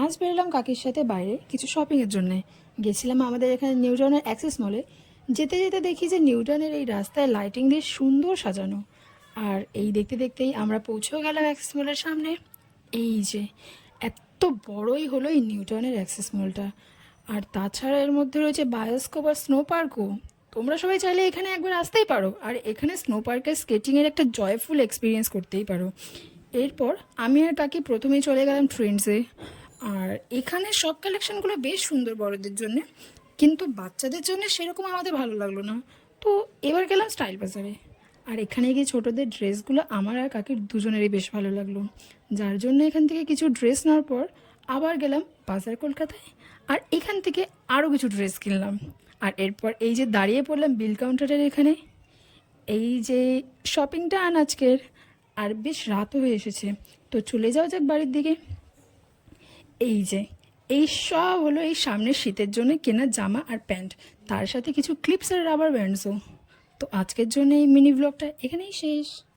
আজ বেরোলাম কাকির সাথে বাইরে কিছু শপিংয়ের জন্যে। গেছিলাম আমাদের এখানে নিউটাউনের অ্যাক্সেস মলে। যেতে যেতে দেখি যে নিউটাউনের এই রাস্তায় লাইটিং দিয়ে সুন্দর সাজানো। আর এই দেখতে দেখতেই আমরা পৌঁছেও গেলাম অ্যাক্সেস মলের সামনে। এই যে এত বড়ই হলো এই নিউটাউনের অ্যাক্সেস মলটা। আর তাছাড়া এর মধ্যে রয়েছে বায়োস্কোপ আর স্নো পার্কও। তোমরা সবাই চাইলে এখানে একবার আসতেই পারো, আর এখানে স্নো পার্কের স্কেটিংয়ের একটা জয়ফুল এক্সপিরিয়েন্স করতেই পারো। এরপর আমি আর কাকি প্রথমেই চলে গেলাম ট্রেন্ডসে। আর এখানে সব কালেকশনগুলো বেশ সুন্দর বড়দের জন্য, কিন্তু বাচ্চাদের জন্য সেরকম আমাদের ভালো লাগলো না। তো এবার গেলাম স্টাইল বাজারে। আর এখানে গিয়ে ছোটোদের ড্রেসগুলো আমার আর কাকির দুজনেরই বেশ ভালো লাগলো, যার জন্য এখান থেকে কিছু ড্রেস নেওয়ার পর আবার গেলাম বাজার কলকাতায়। আর এখান থেকে আরও কিছু ড্রেস কিনলাম। আর এরপর এই যে দাঁড়িয়ে পড়লাম বিল কাউন্টারের এখানে। এই যে শপিংটা আজকের। আর বেশ রাতও হয়ে এসেছে, তো চলে যাওয়া যাক বাড়ির দিকে। এই যে এই সব হলো এই সামনের শীতের জন্য কেনা জামা আর প্যান্ট, তার সাথে কিছু ক্লিপস আর রাবার ব্যান্ডসও। তো আজকের জন্য এই মিনি ব্লগটা এখানেই শেষ।